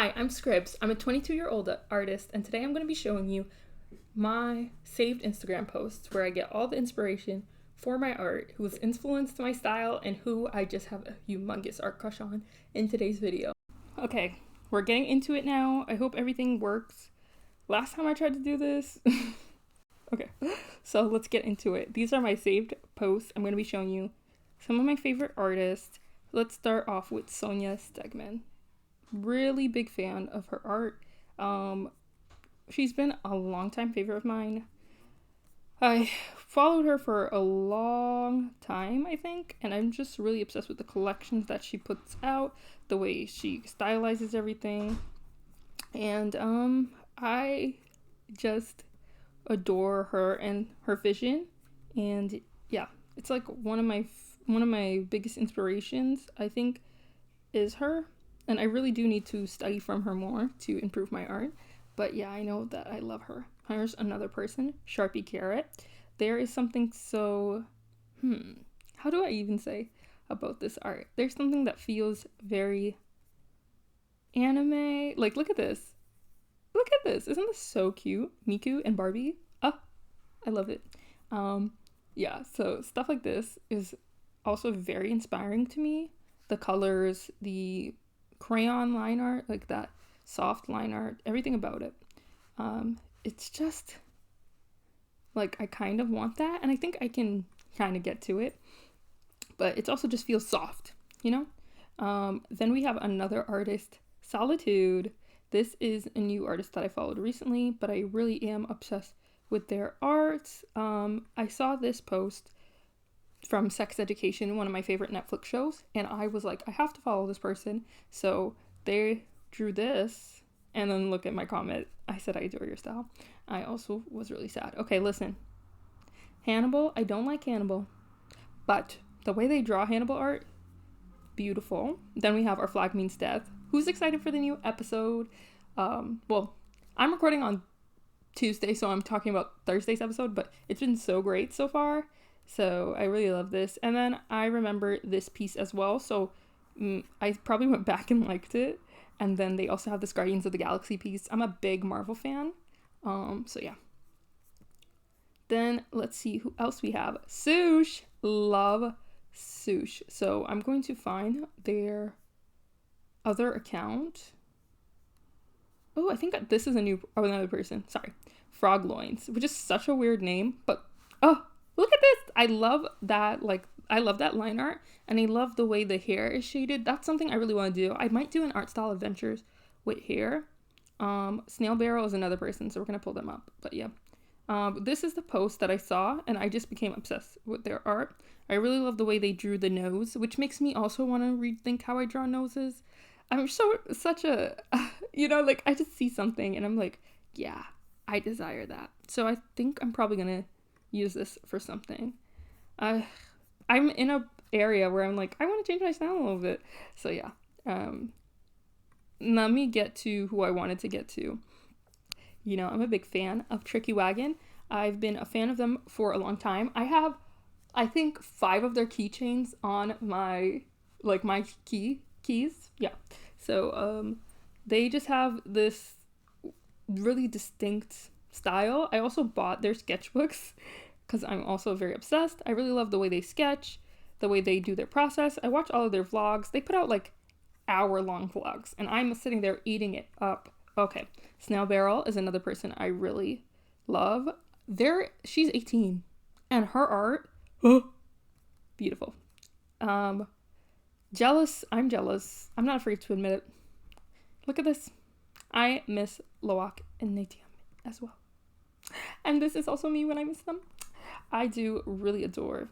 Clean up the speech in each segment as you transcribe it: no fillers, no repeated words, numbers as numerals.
Hi, I'm Scribs. I'm a 22-year-old artist, and today I'm going to be showing you my saved Instagram posts where I get all the inspiration for my art, who has influenced my style, and who I just have a humongous art crush on in today's video. Okay, we're getting into it now. I hope everything works. Last time I tried to do this. Okay, so let's get into it. These are my saved posts. I'm going to be showing you some of my favorite artists. Let's start off with Sonia Stegman. Really big fan of her art. She's been a long-time favorite of mine. I followed her for a long time, I think, and I'm just really obsessed with the collections that she puts out, the way she stylizes everything, and I just adore her and her vision. And yeah, it's like one of my biggest inspirations, I think, is her. And I really do need to study from her more to improve my art. But yeah, I know that I love her. Here's another person, Sharpie Carrot. There is something so, how do I even say about this art? There's something that feels very anime. Like, look at this. Look at this. Isn't this so cute? Miku and Barbie. Oh, I love it. Yeah, so stuff like this is also very inspiring to me. The colors, the crayon line art, like that soft line art, everything about it. It's just like I kind of want that, and I think I can kind of get to it, but it also just feels soft, you know? Then we have another artist, Solitude. This is a new artist that I followed recently, but I really am obsessed with their art. I saw this post from Sex Education, one of my favorite Netflix shows, and I was like, I have to follow this person. So they drew this, and then look at my comment. I said, I adore your style. I also was really sad. Okay, listen. Hannibal, I don't like Hannibal, but the way they draw Hannibal art, beautiful. Then we have Our Flag Means Death. Who's excited for the new episode? Well, I'm recording on Tuesday, so I'm talking about Thursday's episode, but it's been so great so far. So I really love this. And then I remember this piece as well, so I probably went back and liked it. And then they also have this Guardians of the Galaxy piece. I'm a big Marvel fan, so yeah. Then let's see who else we have. Sush, love Sush. So I'm going to find their other account. Oh, I think this is another person. Sorry, Frog Loins, which is such a weird name, but oh, look at this. I love that. Like, I love that line art, and I love the way the hair is shaded. That's something I really want to do. I might do an art style adventures with hair. Snail Barrel is another person, so we're gonna pull them up. But yeah, this is the post that I saw, and I just became obsessed with their art. I really love the way they drew the nose, which makes me also want to rethink how I draw noses. I'm such a, like, I just see something and I'm like, yeah, I desire that. So I think I'm probably gonna use this for something. I'm in a area where I'm like, I want to change my style a little bit. So yeah. Let me get to who I wanted to get to. You know, I'm a big fan of Tricky Wagon. I've been a fan of them for a long time. I have, I think, 5 of their keychains on my keys. Yeah. So they just have this really distinct style. I also bought their sketchbooks because I'm also very obsessed. I really love the way they sketch, the way they do their process. I watch all of their vlogs. They put out like hour-long vlogs, and I'm sitting there eating it up. Okay, Snail Barrel is another person I really love. She's 18, and her art, beautiful. Jealous. I'm jealous. I'm not afraid to admit it. Look at this. I miss Loak and Natiam as well. And this is also me when I miss them. I do really adore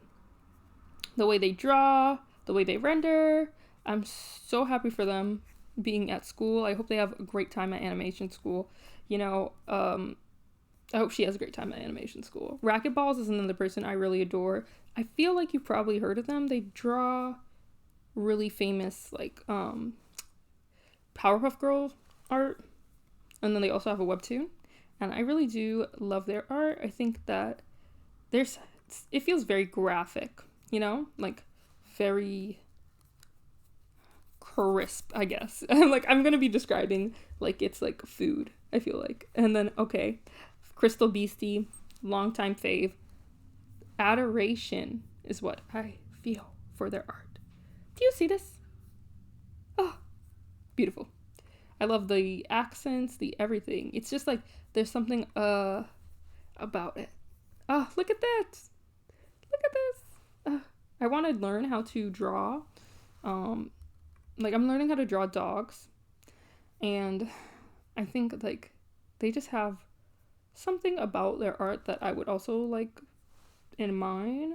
the way they draw, the way they render. I'm so happy for them being at school. I hope they have a great time at animation school. You know, I hope she has a great time at animation school. Racquetballs is another person I really adore. I feel like you've probably heard of them. They draw really famous, like, Powerpuff Girls art. And then they also have a webtoon. And I really do love their art. I think that it feels very graphic, you know? Like, very crisp, I guess. Like, I'm gonna be describing like it's like food, I feel like. And then, okay, Crystal Beastie, longtime fave. Adoration is what I feel for their art. Do you see this? Oh, beautiful. I love the accents, the everything. It's just like there's something about it. Oh, look at that. Look at this. I want to learn how to draw. Like, I'm learning how to draw dogs, and I think like they just have something about their art that I would also like in mine.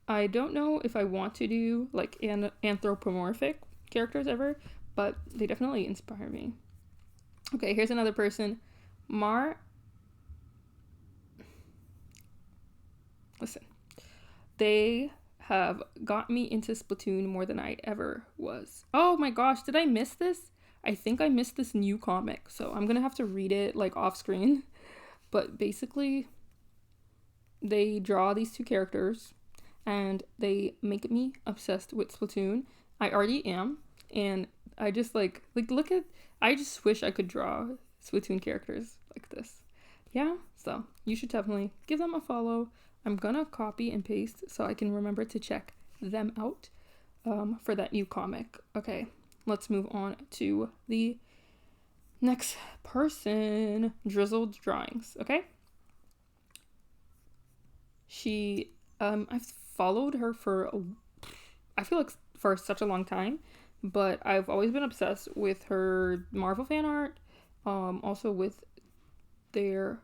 I don't know if I want to do like anthropomorphic characters ever, but they definitely inspire me. Okay, here's another person. Listen, they have got me into Splatoon more than I ever was. Oh my gosh, did I miss this? I think I missed this new comic, so I'm gonna have to read it like off screen. But basically, they draw these two characters and they make me obsessed with Splatoon. I already am, and I just like look at, I just wish I could draw Splatoon characters like this. Yeah, so you should definitely give them a follow. I'm gonna copy and paste so I can remember to check them out for that new comic. Okay, let's move on to the next person. Drizzled Drawings. Okay, she I've followed her for I feel like for such a long time, but I've always been obsessed with her Marvel fan art, also with their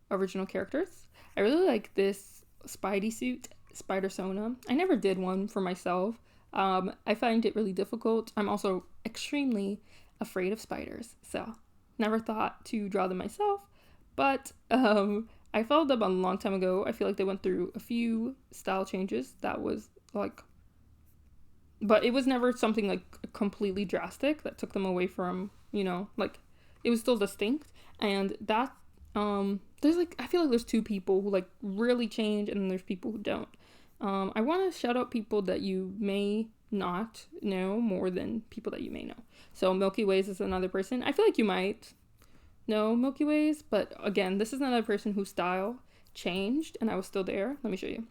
original characters. I really like this Spidey suit, Spider-Sona. I never did one for myself. I find it really difficult. I'm also extremely afraid of spiders, so never thought to draw them myself, but I followed them a long time ago. I feel like they went through a few style changes that was like, but it was never something like completely drastic that took them away from, you know, like it was still distinct. And that there's like, I feel like there's two people who like really change, and then there's people who don't. I want to shout out people that you may not know more than people that you may know. So Milky Ways is another person. I feel like you might know Milky Ways, but again, this is another person whose style changed and I was still there. Let me show you.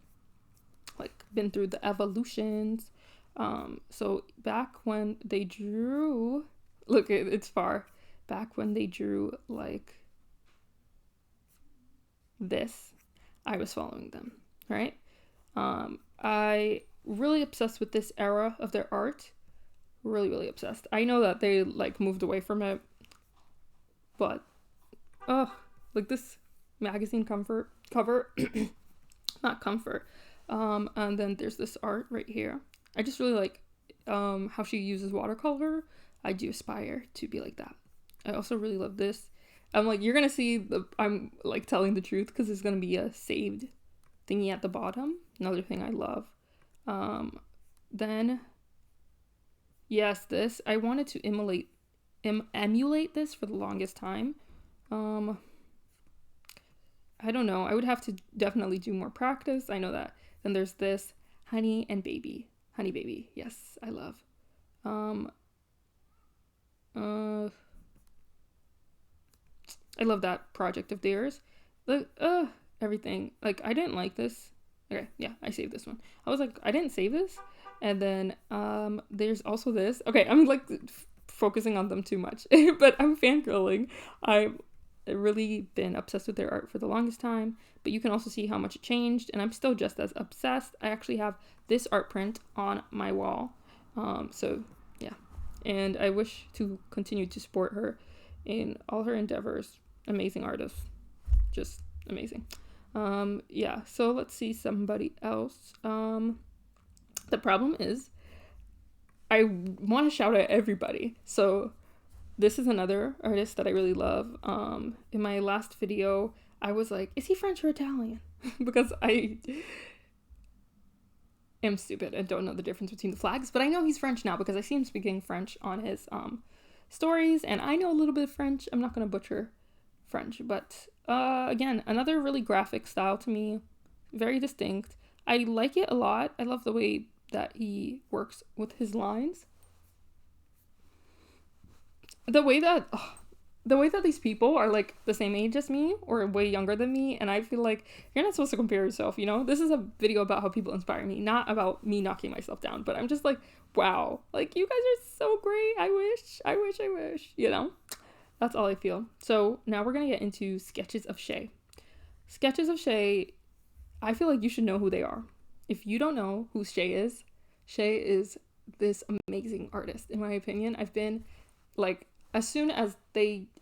Like, been through the evolutions. So back when they drew, look, it's far back when they drew like this, I was following them, right? I really obsessed with this era of their art. Really obsessed. I know that they like moved away from it, but like this magazine cover not comfort. And then there's this art right here. I just really like how she uses watercolor. I do aspire to be like that. I also really love this. I'm like, you're gonna see I'm like telling the truth because there's gonna be a saved thingy at the bottom. Another thing I love. Then yes, this, I wanted to emulate this for the longest time. I don't know. I would have to definitely do more practice. I know that. Then there's this Honey Baby. Yes, I love. I love that project of theirs. Everything. Like, I didn't like this. Okay, yeah, I saved this one. I was like, I didn't save this. And then there's also this. Okay, I'm like focusing on them too much, but I'm fangirling. I've really been obsessed with their art for the longest time, but you can also see how much it changed, and I'm still just as obsessed. I actually have this art print on my wall. So yeah, and I wish to continue to support her in all her endeavors. Amazing artist, just amazing. Yeah, so let's see somebody else. The problem is I want to shout out everybody. So this is another artist that I really love. In my last video, I was like, is he French or Italian? Because I am stupid and don't know the difference between the flags, but I know he's French now because I see him speaking French on his stories, and I know a little bit of French. I'm not going to butcher French, but again, another really graphic style to me, very distinct. I like it a lot. I love the way that he works with his lines. the way that the way that these people are like the same age as me or way younger than me, and I feel like you're not supposed to compare yourself, you know? This is a video about how people inspire me, not about me knocking myself down, but I'm just like, wow, like you guys are so great. I wish, you know? That's all I feel. So now we're gonna get into sketches of Shay. Sketches of Shay, I feel like you should know who they are. If you don't know who Shay is this amazing artist, in my opinion. I've been like, as soon as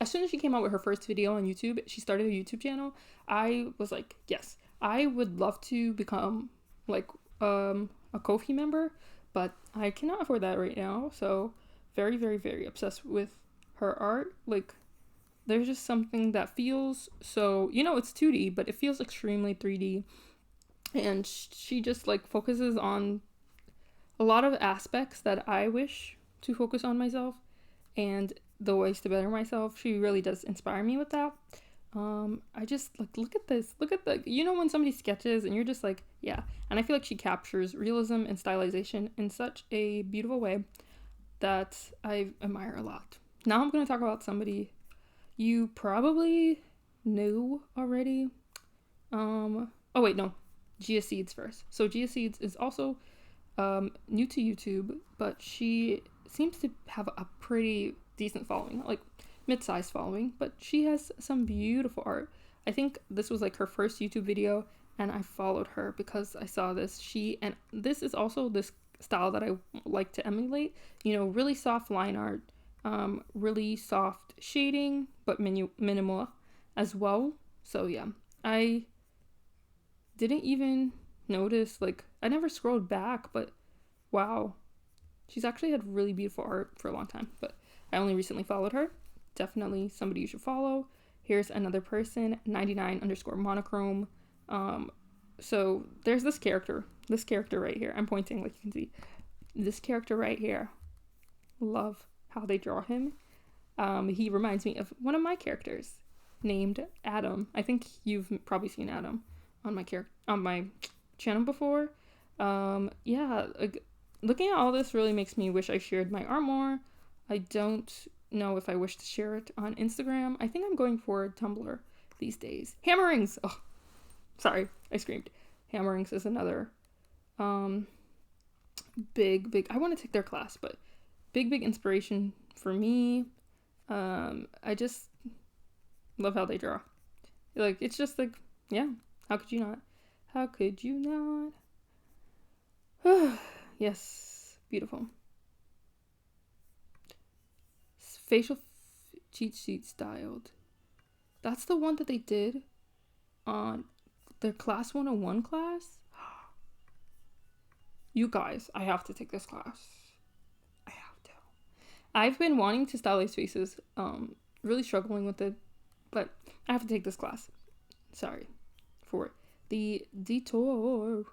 she came out with her first video on YouTube, she started a YouTube channel. I was like, yes, I would love to become like a Ko-fi member, but I cannot afford that right now. So very, very, very obsessed with her art. Like, there's just something that feels so, you know, it's 2D, but it feels extremely 3D. And she just like focuses on a lot of aspects that I wish to focus on myself, and the ways to better myself. She really does inspire me with that. I just like, look at this, look at the, you know, when somebody sketches and you're just like, yeah. And I feel like she captures realism and stylization in such a beautiful way that I admire a lot. Now I'm going to talk about somebody you probably knew already. Oh wait, no, Gia Seeds first. So Gia Seeds is also new to YouTube, but she seems to have a pretty decent following, like mid-sized following, but she has some beautiful art. I think this was like her first YouTube video, and I followed her because I saw this. And this is also this style that I like to emulate, you know, really soft line art, really soft shading, but minimal as well. So yeah, I didn't even notice, like, I never scrolled back, but wow, she's actually had really beautiful art for a long time, but I only recently followed her. Definitely somebody you should follow. Here's another person, 99_monochrome. So there's this character right here. I'm pointing like you can see. This character right here. Love how they draw him. He reminds me of one of my characters named Adam. I think you've probably seen Adam on my channel before. Yeah, looking at all this really makes me wish I shared my art more. I don't know if I wish to share it on Instagram. I think I'm going for Tumblr these days. Hammerings! Oh, sorry, I screamed. Hammerings is another big, I want to take their class, but big inspiration for me. I just love how they draw. Like, it's just like, yeah, how could you not? How could you not? Yes, beautiful. Facial cheat sheet styled. That's the one that they did on their class 101 class. You guys, I have to take this class. I have to. I've been wanting to stylize faces, really struggling with it, but I have to take this class. Sorry for the detour.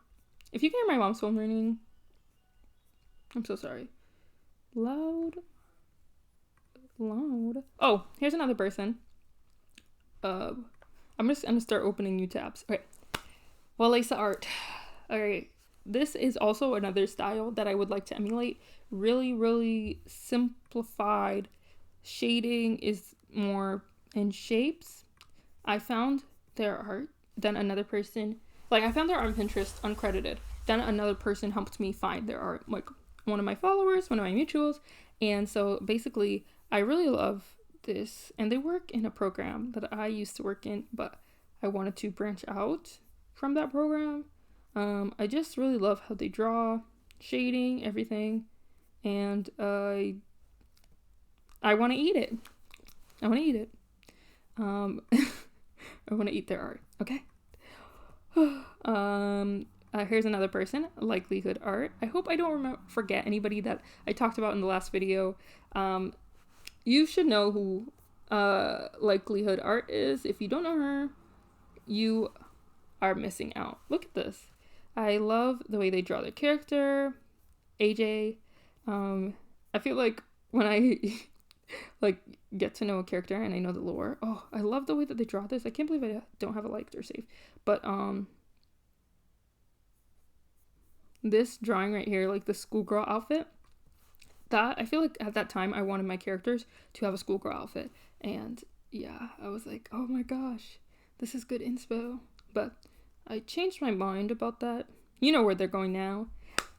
If you can hear my mom's phone ringing, I'm so sorry. Loud. Oh, here's another person. I'm just gonna start opening new tabs. Okay. Walesa art. Alright. This is also another style that I would like to emulate. Really simplified. Shading is more in shapes. I found their art. Then another person, like, I found their art on Pinterest uncredited. Then another person helped me find their art. Like, one of my followers, one of my mutuals. And so basically, I really love this. And they work in a program that I used to work in, but I wanted to branch out from that program. I just really love how they draw, shading, everything. And I want to eat it. I want to eat it. I want to eat their art. Okay. Here's another person, Likelihood Art. I hope I don't forget anybody that I talked about in the last video. You should know who Likelihood Art is. If you don't know her, you are missing out. Look at this. I love the way they draw their character, AJ. I feel like when I like get to know a character and I know the lore, oh, I love the way that they draw this. I can't believe I don't have it liked or saved. But this drawing right here, like the schoolgirl outfit, that, I feel like at that time I wanted my characters to have a schoolgirl outfit. And yeah, I was like, oh my gosh, this is good inspo. But I changed my mind about that. You know where they're going now.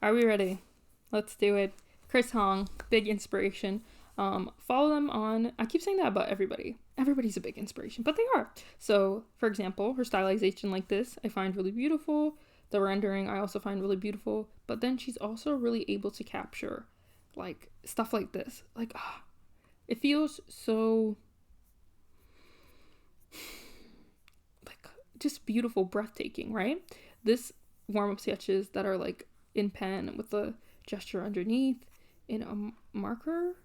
Are we ready? Let's do it. Chris Hong, big inspiration. Follow them on, I keep saying that about everybody. Everybody's a big inspiration, but they are. So, for example, her stylization like this, I find really beautiful. The rendering, I also find really beautiful. But then she's also really able to capture, like, stuff like this. Like, it feels so, like, just beautiful, breathtaking, right? This warm-up sketches that are, like, in pen with the gesture underneath, in a marker,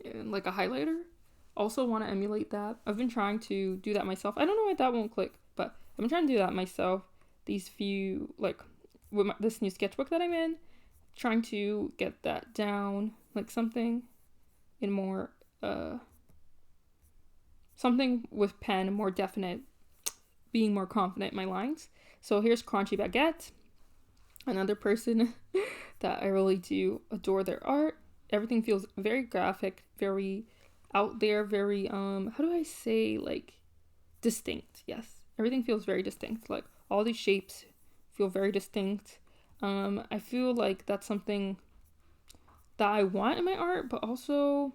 and like a highlighter. Also want to emulate that. I've been trying to do that myself. I don't know why that won't click, but I've been trying to do that myself. These few, like, with this new sketchbook that I'm in, trying to get that down, like something in more, something with pen, more definite, being more confident in my lines. So here's Crunchy Baguette, another person that I really do adore their art. Everything feels very graphic, very out there, very, how do I say, like, distinct. Yes, everything feels very distinct. Like, all these shapes feel very distinct. I feel like that's something that I want in my art, but also,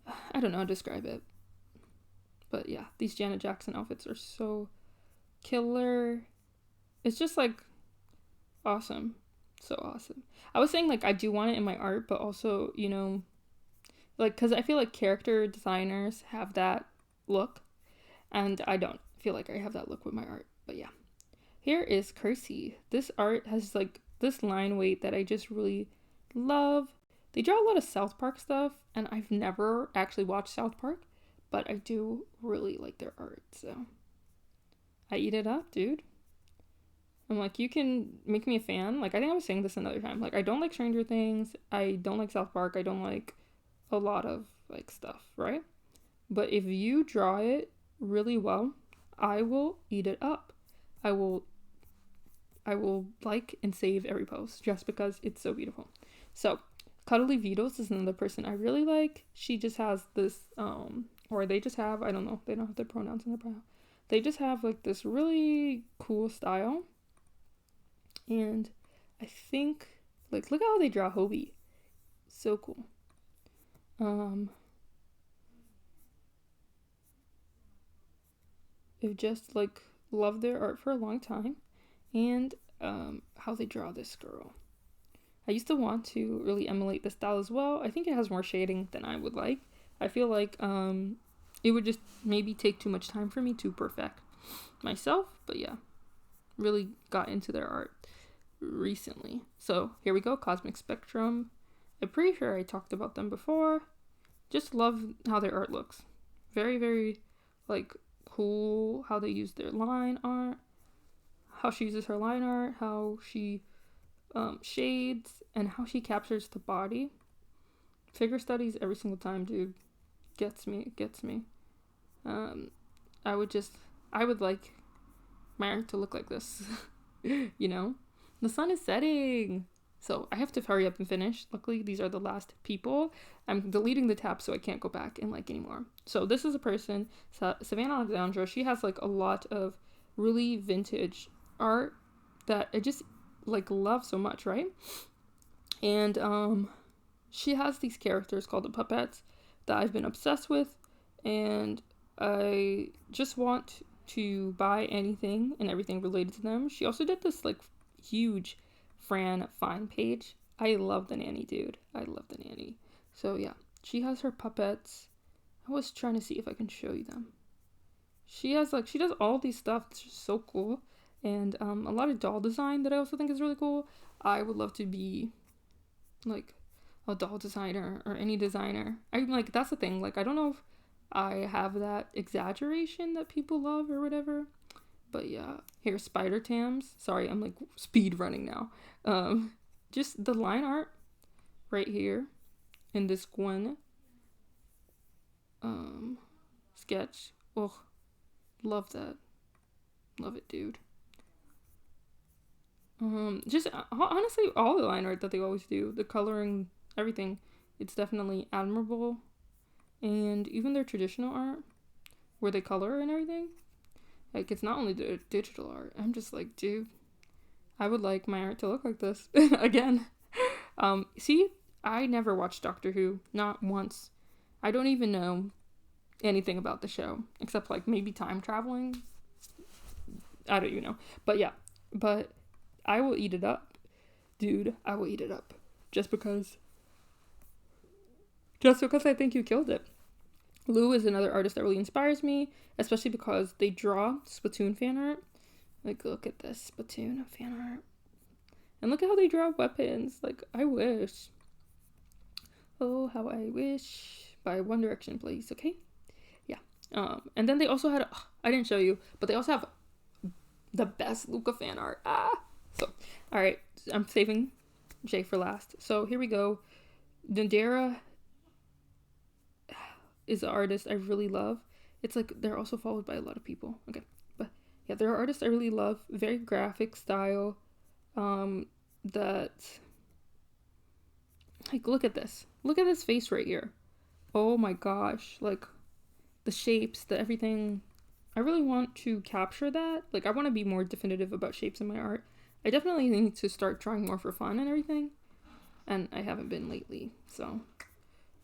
I don't know how to describe it. But yeah, these Janet Jackson outfits are so killer. It's just, like, awesome. So awesome. I was saying, like, I do want it in my art, but also, you know, like, because I feel like character designers have that look, and I don't feel like I have that look with my art. But yeah, here is Kersey. This art has, like, this line weight that I just really love. They draw a lot of South Park stuff, and I've never actually watched South Park, but I do really like their art, so I eat it up, dude. I'm like, you can make me a fan. Like, I think I was saying this another time. Like, I don't like Stranger Things. I don't like South Park. I don't like a lot of, like, stuff, right? But if you draw it really well, I will eat it up. I will like and save every post just because it's so beautiful. So, Cuddly Vitos is another person I really like. She just has this, or they just have, I don't know, they don't have their pronouns in their bio. They just have, like, this really cool style. And I think, like, look how they draw Hobie. So cool. I've just, like, loved their art for a long time. And how they draw this girl. I used to want to really emulate the style as well. I think it has more shading than I would like. I feel like it would just maybe take too much time for me to perfect myself. But yeah, really got into their art recently. So here we go, Cosmic Spectrum. I'm pretty sure I talked about them before. Just love how their art looks. Very, very, like, cool how they use their line art. How she uses her line art. How she shades. And how she captures the body. Figure studies every single time, dude. Gets me. I would like my art to look like this. You know? The sun is setting. So I have to hurry up and finish. Luckily, these are the last people. I'm deleting the tab so I can't go back and like anymore. So this is a person, Savannah Alexandra. She has, like, a lot of really vintage art that I just, like, love so much, right? And she has these characters called the puppets that I've been obsessed with, and I just want to buy anything and everything related to them. She also did this, like, huge Fran Fine page. I love the nanny, dude. I love the nanny. So yeah, she has her puppets. I was trying to see if I can show you them. She has, like, she does all these stuff. It's just so cool. And a lot of doll design that I also think is really cool. I would love to be, like, a doll designer or any designer. I'm like, that's the thing. Like, I don't know if I have that exaggeration that people love or whatever. But yeah, here's Spider Tams. Sorry, I'm, like, speed running now. Just the line art right here in this Gwen sketch. Oh, love that. Love it, dude. Just honestly, all the line art that they always do, the coloring, everything. It's definitely admirable. And even their traditional art, where they color and everything, like, it's not only the digital art. I'm just like, dude, I would like my art to look like this. Again. See, I never watched Doctor Who, not once. I don't even know anything about the show, except like maybe time traveling. I don't even know. But yeah, but I will eat it up. Dude, I will eat it up. Just because I think you killed it. Lou is another artist that really inspires me, especially because they draw Splatoon fan art. Like, look at this Splatoon fan art. And look at how they draw weapons. Like, I wish. Oh, how I wish. By One Direction, please, okay? Yeah. And then they also had, I didn't show you, but they also have the best Luca fan art. So, alright, I'm saving Jay for last. So, here we go. Nadera is an artist I really love. It's like, they're also followed by a lot of people. Okay, but yeah, they're artists I really love. Very graphic style. That, like, look at this face right here. Oh my gosh, like, the shapes, the everything. I really want to capture that. Like, I want to be more definitive about shapes in my art. I definitely need to start drawing more for fun and everything, and I haven't been lately, so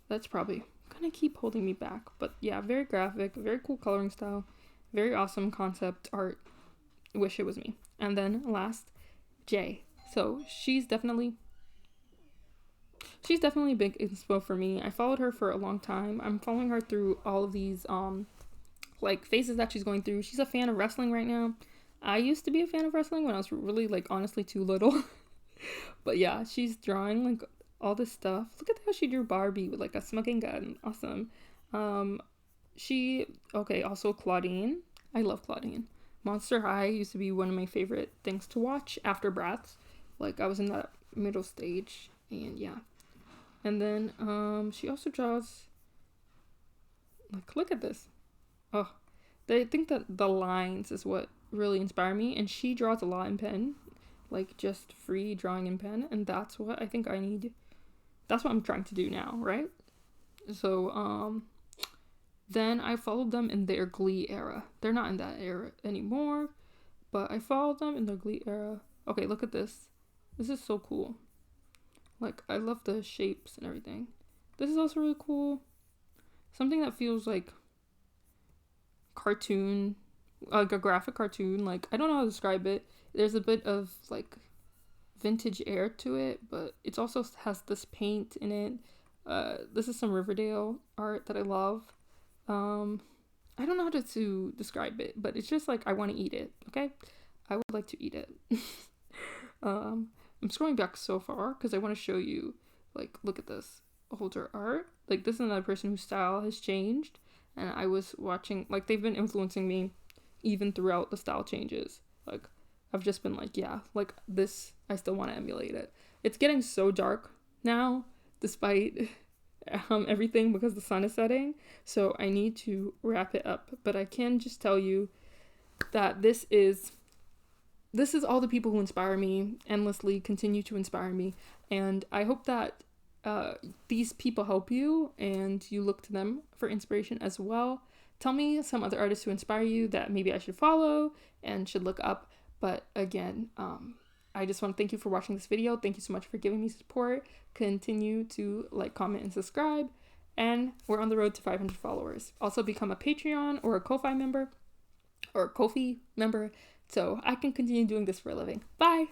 that's probably gonna keep holding me back. But yeah, very graphic, very cool coloring style, very awesome concept art. Wish it was me. And then last, Jay. So she's definitely a big inspo for me. I followed her for a long time. I'm following her through all of these like phases that she's going through. She's a fan of wrestling right now. I used to be a fan of wrestling when I was really, like, honestly too little. But yeah, she's drawing like all this stuff. Look at how she drew Barbie with like a smoking gun. Awesome. Also Claudine. I love Claudine. Monster High used to be one of my favorite things to watch after Bratz. Like, I was in that middle stage, and yeah. And then she also draws, like, look at this. Oh, I think that the lines is what really inspire me, and she draws a lot in pen, like, just free drawing in pen, and that's what I think I need. That's what I'm trying to do now, right? So then I followed them in their Glee era. They're not in that era anymore, but I followed them in their Glee era. Okay, look at this. This is so cool. Like, I love the shapes and everything. This is also really cool. Something that feels like cartoon, like a graphic cartoon. Like, I don't know how to describe it. There's a bit of like vintage air to it, but it also has this paint in it. This is some Riverdale art that I love. I don't know how to describe it, but it's just like, I want to eat it, okay? I would like to eat it. I'm scrolling back so far because I want to show you, like, look at this older art. Like, this is another person whose style has changed, and I was watching, like, they've been influencing me even throughout the style changes. Like, I've just been like, yeah, like, this, I still want to emulate it. It's getting so dark now, despite everything, because the sun is setting, so I need to wrap it up. But I can just tell you that this is all the people who inspire me endlessly, continue to inspire me, and I hope that these people help you and you look to them for inspiration as well. Tell me some other artists who inspire you that maybe I should follow and should look up. But again, I just want to thank you for watching this video. Thank you so much for giving me support. Continue to like, comment, and subscribe. And we're on the road to 500 followers. Also become a Patreon or a Ko-Fi member or a Ko-fi member so I can continue doing this for a living. Bye!